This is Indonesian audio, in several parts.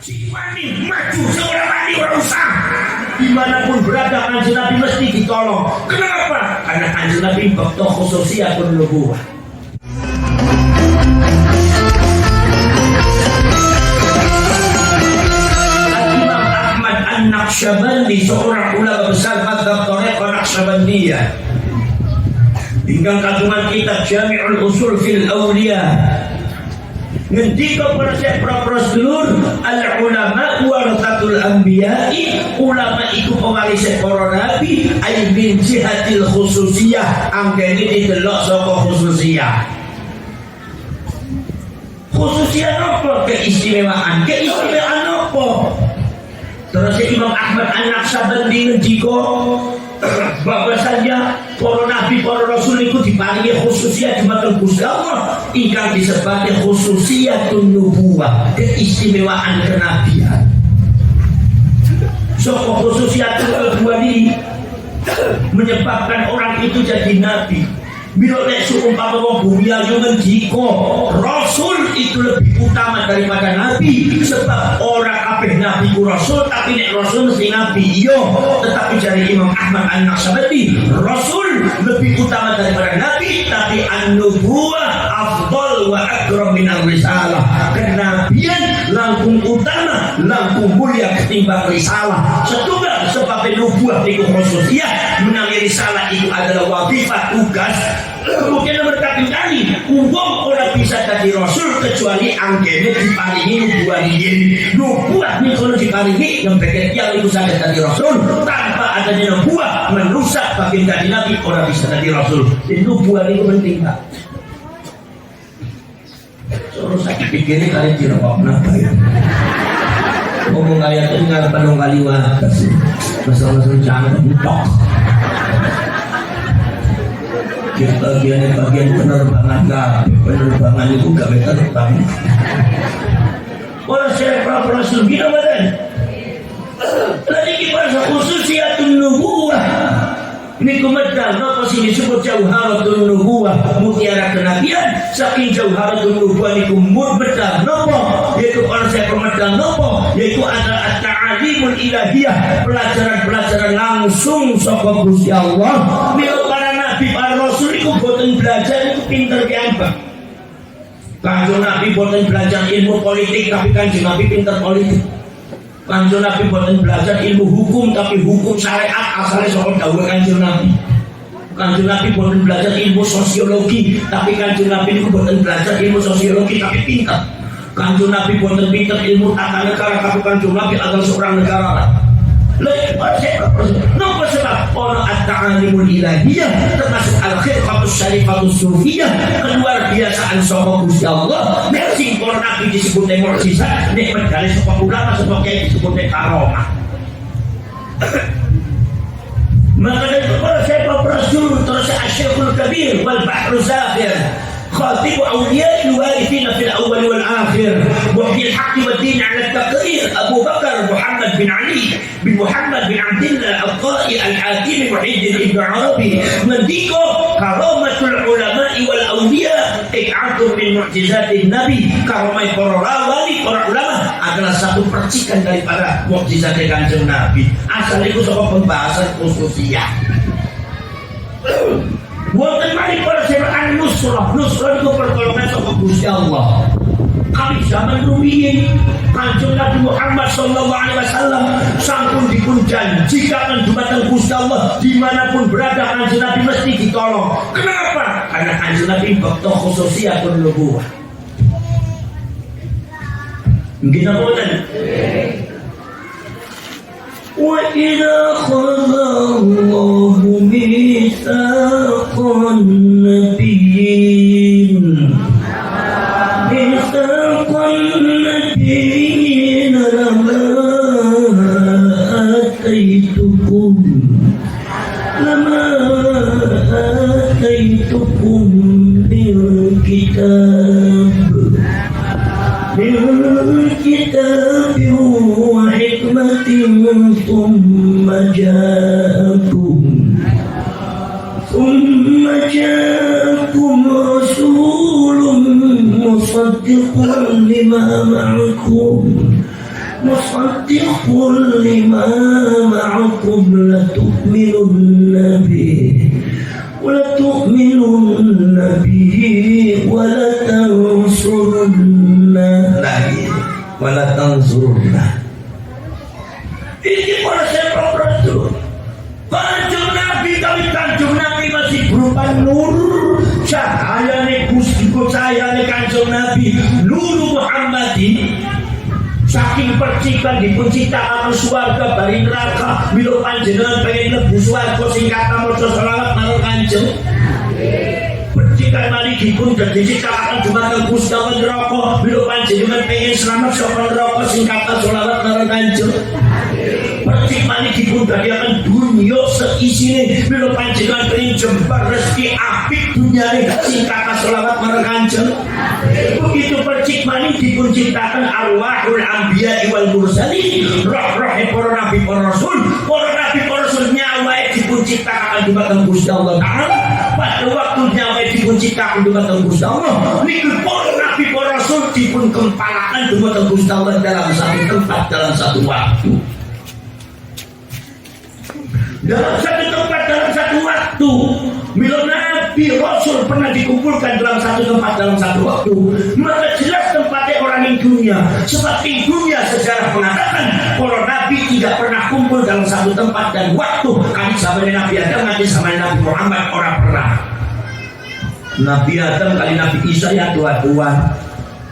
Si wani maju, seorang wani orang usah. Dimanapun berada kanjeng Nabi mesti ditolong. Kenapa? Karena kanjeng Nabi bakto khususiyatun nubuwah. Imam Ahmad An-Naqsyabandi, seorang ulama besar madzhab Thariqah Naqsyabandiyah, ingkang kagungan kitab Jami'ul Usul fil Awliya, ngendika para syekh sedulur, al ulama warathatul anbiya'i, ulama iku pewaris para nabi, ay min jihatil khususiyah, anggene didelok saka khususiyah. Khususiyah apa? Keistimewaan. Keistimewaan apa? Terus Imam Ahmad An-Naqsyabandi ngendika bahwasanya para nabi, para rasul itu diparingi khususiyah dumateng Gusti Allah ingkang disebut khususiyatun nubuwah, keistimewaan kenabian. Soko khususiyatun nubuwah ini menyebabkan orang itu jadi nabi. Bila nek seumpama wong bumi ayu ngendika rasul itu lebih utama daripada nabi, sebab orang kabeh nabi ku rasul, tapi nek rasul mesti nabi. Iya, tetapi dari Imam Ahmad An-Naqsyabandi, rasul lebih utama daripada nabi, tapi an-nubuwah afdal wa akram min ar-risalah. Kenabian langkung utama, langkung mulia ketimbang risalah. Setunggal sebab nubuwah niku khususiyah, menawi risalah itu adalah wadifah, tugas. Mungkin berkali-kali wong ora bisa jadi rasul kecuali anggene diparingi nubuwah ini. Nubuwah niku diparingi yang bagian yang itu saged jadi rasul. Tanpa adanya nubuwah merusak bagian jadi nabi, ora bisa jadi rasul. Jadi nubuwah itu penting, Pak. Terus saya pikirnya kalian dirawat napa ya? Ngomong ayat ini nggak penuh kali waras, masalah jangan tok. Bagian penerbangan itu gak terbang. Orang saya pra surga badan. Tadi kita khususiyatun nubuwah. Ini kumedal, napa sing disebut jauharatun nubuwah, mutiara kenabian. Saking jauharatun nubuwah niku medal napa? Yaitu orang saya medal napa? Yaitu adalah at-ta'alimul ilahiyah, pelajaran-pelajaran langsung saka Gusti Allah. Mila para nabi, para rasul iku boten belajar iku pinter kiambak. Kanjeng Nabi boten belajar ilmu politik, tapi kanjeng Nabi pinter politik. Kanjeng Nabi boten belajar ilmu hukum, tapi hukum syariat asale saka dawuh kanjeng Nabi. Kanjeng Nabi boten belajar ilmu sosiologi, tapi kanjeng Nabi niku boten belajar ilmu sosiologi, tapi pinter. Kanjeng Nabi boten pinter ilmu tata negara, tapi kanjeng Nabi adalah seorang negarawan. Napa sebab ono at-ta'alimul ilahiyah, termasuk al-khilqatus syarifatus sufiyah, keluar biasaan saka Gusti Allah. Nek sing para nabi disebut mukjizat, nek medale saka ulama sebagai disebut karomah. Maka dari itu saya Rasul terus Asy-Syekhul Kabir wal Bahru Zafir خاتم أولياء الوارثين في الأول والآخر وفي الحق والدين على التقرير أبو بكر محمد بن علي بن محمد بن عبد الله الطائي الحاكم محي الدين ابن عربي منديكو كرامة العلماء والأولياء إعادة من معجزات النبي. Karamah para wali, para ulama adalah satu percikan daripada mukjizat Kanjeng Nabi. Asal itu saka pembahasan khususiyah. Wonten mari para semaan nusrah itu pertolongan saka Gusti Allah. Kali zaman rumiyin Kanjeng Nabi Muhammad sallallahu alaihi wasallam sampun dipun janjikan dumateng Gusti Allah, dimanapun berada Kanjeng Nabi mesti ditolong. Kenapa? Karena Kanjeng Nabi bakto khususiyatun nubuwah. Nggih napa boten? وَإِذَا أَخَذَ اللَّهُ مِيثَاقَ النَّبِيِّينَ لَمَا آتَيْتُكُم مِّن كِتَابٍ وَحِكْمَةٍ ثُمَّ جاءكم رسول مصدق لما معكم musaddiqul lima ma'akum latu'minunna bihi ولتؤمنن به ولتنصرن ini para sahabat Rasul. Kanjeng Nabi, tapi Kanjeng Nabi masih berupa nur, cahayane Gusti cahayane Kanjeng Nabi Nur Muhammadi. Saking percikan dipenciptakan swarga bari neraka, bila panjenengan pengen mlebu swarga sing kata maca selawat marang Kanjeng. Percikan mari dipun diciptakan dumateng Gusti Allah neraka, bila panjenengan pengen selamat saka neraka sing kata selawat marang Kanjeng. Percik mari dipun dadiaken dunya seisine, bila panjenengan pengen jembar rezeki apik dunyane sing kata selawat marang Kanjeng. Begitu percik mani dipun ciptakan arwahul anbiya wal mursalin, roh-roh para nabi para rasul nyawa dipun ciptakan dumateng Gusti Allah Ta'ala. Pada waktu nyawa dipun ciptakan dumateng Gusti Allah, niku para nabi para rasul dipun kempalakan dumateng Gusti Allah dalam satu tempat, dalam satu waktu. Dalam satu tempat, dalam satu waktu. Bila Nabi Rasul pernah dikumpulkan dalam satu tempat, dalam satu waktu, maka jelas tempatnya orang di dunia. Sebab di dunia sejarah mengatakan para Nabi tidak pernah kumpul dalam satu tempat dan waktu. Kali zaman Nabi Adam, nanti zaman Nabi Muhammad orang pernah. Nabi Adam kali Nabi Isa ya tua-tua.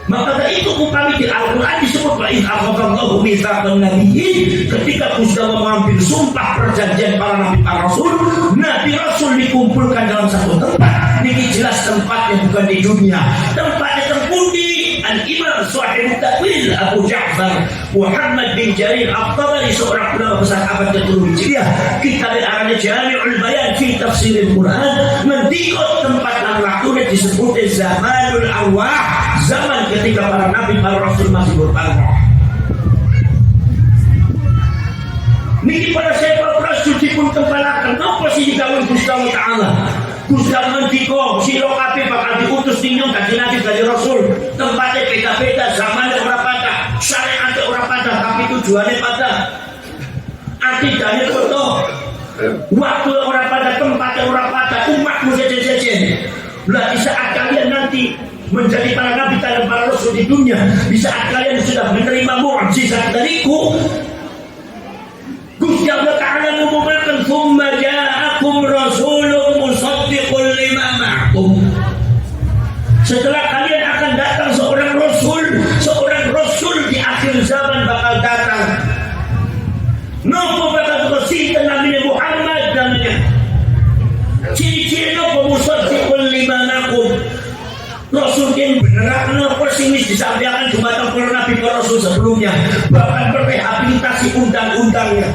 Maka dari itu upami di Al-Quran disebut wa'id akhadallahu mitsaqan nabiyyin, ketika Gusti Allah mengambil sumpah perjanjian para nabi para rasul, nabi rasul dikumpulkan dalam satu tempat. Ini jelas tempatnya bukan di dunia, tempatnya terpundi. Al-Imam Sahibul Ta'wil Abu Ja'far Muhammad bin Jarir At-Tabari, seorang ulama besar abad ke-10 Hijriah, kitab al-arane Jami'ul Bayan fi Tafsiril Quran, mendikot tempat dan waktunya disebut zamanul arwah, zaman ketika para nabi para rasul masih berparah. Niki para sahabat rasul dipun kempalaken napa sing dikawin Gusti Allah Ta'ala. Gusti Allah mendika sira kabeh bakal diutus ninyong dadi nabi dadi rasul. Tempatnya beda-beda, zamannya ora padha, syariatnya ora padha, tapi tujuannya padha. Akidahnya padha. Waktu ora padha, tempatnya ora padha, umatmu sejen-sejen. Lah di saat kalian nanti menjadi para nabi dan para rasul di dunia, di saat kalian sudah menerima mukjizat dariku, Gusti Allah Ta'ala mengumumkan thumma ja'akum rasulun musaddiqul lima ma'akum. Setelah kalian akan datang seorang rasul di akhir zaman bakal datang. Nopo bakal tersinta Nabi Muhammad namanya. Ciri-ciri nopo musaddiqul lima ma'akum. Rasul yang beneran nopo sing wis disampaikan dumateng para nabi para rasul sebelumnya, bahkan merehabilitasi undang-undangnya.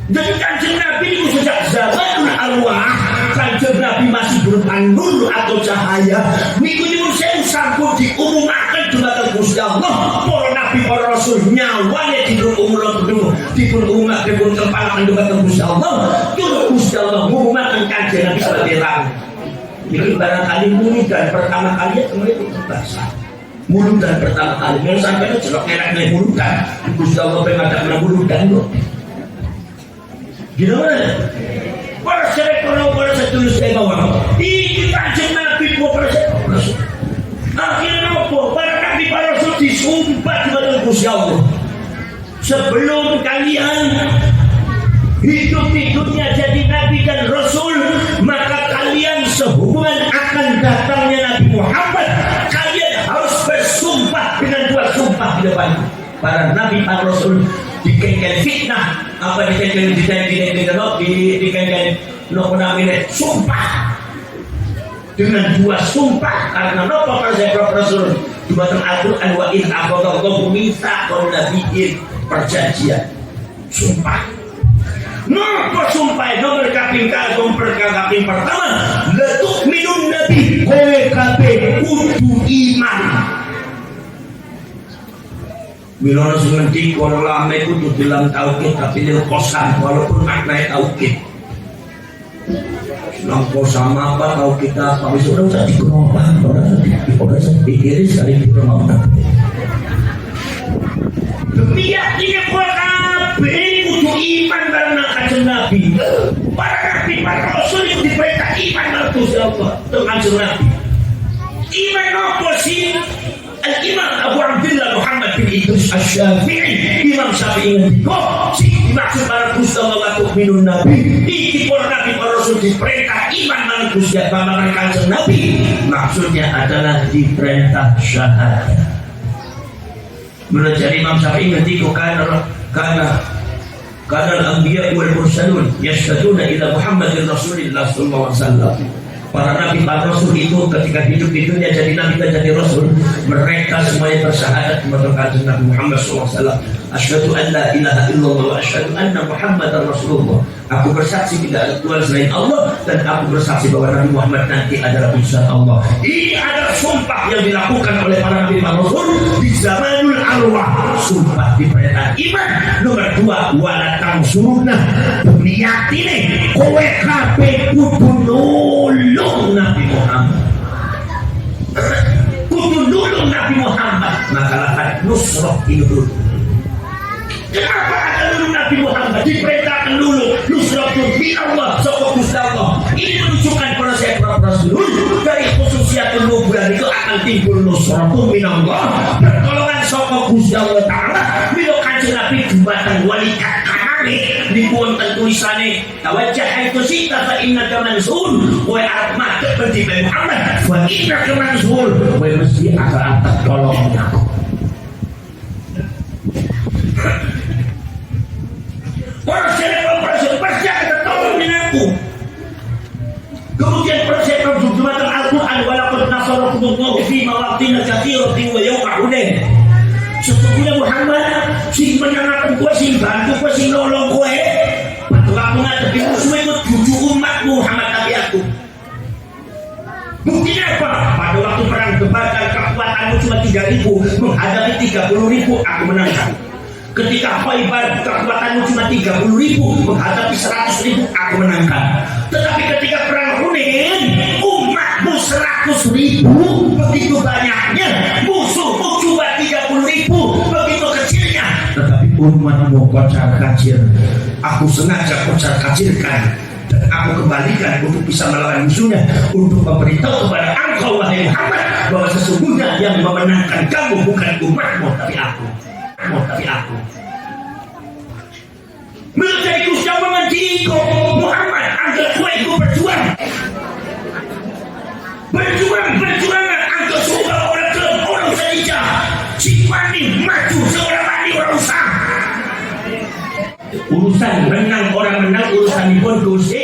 Jadi Kanjeng Nabi itu sejak zaman arwah, Kanjeng Nabi masih berupa nur atau cahaya. Niku nyuwun sewu sampun diumumaken dumateng Gusti Allah, para nabi para rasul nyawane dipun umumaken dipun kempalaken dumateng Gusti Allah. Tur Gusti Allah ngumumaken Kanjeng Nabi sebagai rasul. Ini barangkali muludan pertama kali kemarin itu bahasa muludan pertama kali yang sampai itu jelok merek muludan. Gusti Allah pengen muludan kok. Gimana? Para sahabat para sedulur saya bawah. Ini Kanjeng Nabi para sahabat. Akhirnya apa? Para nabi para rasul disumpah kepada Gusti Allah. Sebelum kalian hidup di dunia jadi nabi dan rasul, maka kalian sehubungan akan datangnya Nabi Muhammad, kalian harus bersumpah dengan dua sumpah di depan para nabi para rasul. Dikengken fitnah, apa dikengken nopo namine sumpah dengan dua sumpah, karena nopo para sahabat rasul dumateng Al-Qur'an wa in akhadallahu mitsaqan nabiyyin, perjanjian sumpah. Nopo sumpah nomor kaping pertama, la tu'minun nabi, kowe kabeh kudu iman. Bila sing ngendika ora lame kudu bilang tauhid tapi lil kosan, walaupun maknanya tauhid. Nang kosan apa tahu kita tapi sudah usah dikerompang, ora usah dipikirin sekali dikerompang. Demi Biar ini kabeh kudu iman bareng kanjeng Nabi. Para nabi, para rasul itu diperintah iman bareng Gusti Allah, kanjeng Nabi. Iman apa sih? Al-Imam Abu Abdullah Muhammad bin Idris Asy-Syafi'i, Imam Syafi'i ngendika, sing dimaksud para Gusti Allah minun Nabi, iki para nabi para rasul diperintah iman bareng Gusti Allah kanjeng Nabi. Maksudnya adalah diperintah syahadat. Menurut Imam Syafi'i ngendika karena al-anbiya wal mursalun yashtaduna ila Muhammadin Rasulillah sallallahu alaihi wasallam. Para nabi para rasul itu ketika hidup di dunia jadi nabi dan jadi rasul, mereka semuanya bersyahadat kepada kanjeng Nabi Muhammad SAW. Asyhadu an la ilaha illallah wa asyhadu anna Muhammadar Rasulullah. Aku bersaksi tidak ada Tuhan selain Allah dan aku bersaksi bahwa Nabi Muhammad nanti adalah utusan Allah. Ini adalah sumpah yang dilakukan oleh para nabi dan rasul di zamanul arwah. Sumpah diperintah iman. Nomor 2, wala tamsuruna. Niat ini kowe kabeh kudu nulung Nabi Muhammad. Kudu nulung Nabi Muhammad. Maka lakukan nusrah itu. Kenapa ada nulung Nabi Muhammad? Diperintahkan dulu nusratun bi Allah, sokok Gusti Allah. Ini menunjukkan pada saya para rasul dari khususiatul nubuwah itu akan timbul nusratun min Allah, pertolongan sokok Gusti Allah Taala. Bila kanjeng Nabi dumateng wali kakane niku wonten tulisane tawajjah itu sita fa innaka mansul wa arab madhep berdi Muhammad wa innaka mansul wa mesti akan tertolong aku. Proses pasti akan tertolong dengan aku. Kemudian proses terjemahkan Al-Quran walaqad nasarakumullahu fi mawaqtin katsiratin wa yawma Hunain. Sesungguhnya Muhammad sing menangaken kowe, sing bantu kowe, sing nolong kowe. Padha aku ngadepi musuh ikut cucu umat Muhammad tapi aku. Buktinya apa? Pada waktu perang Badar kekuatanmu cuma 3.000 menghadapi 30.000 aku menangkan. Ketika Khaibar kekuatanmu cuma 30.000 menghadapi 100.000 aku menangkan. Tetapi ketika perang Hunain umatmu 100.000 begitu banyaknya, musuhmu cuma 30.000 begitu kecilnya. Tetapi umatmu kocar kacir, aku sengaja kocar kacirkan dan aku kembalikan untuk bisa melawan musuhnya, untuk memberitahu kepada engkau wahai Muhammad bahwa sesungguhnya yang memenangkan kamu bukan umatmu tapi aku. Menjadi Gusti Allah mendiko Muhammad angkat kowe iku berjuang angkat semua orang gelem orang saja si wani maju seorang wani orang usah urusan menang orang menang urusan pun Gusti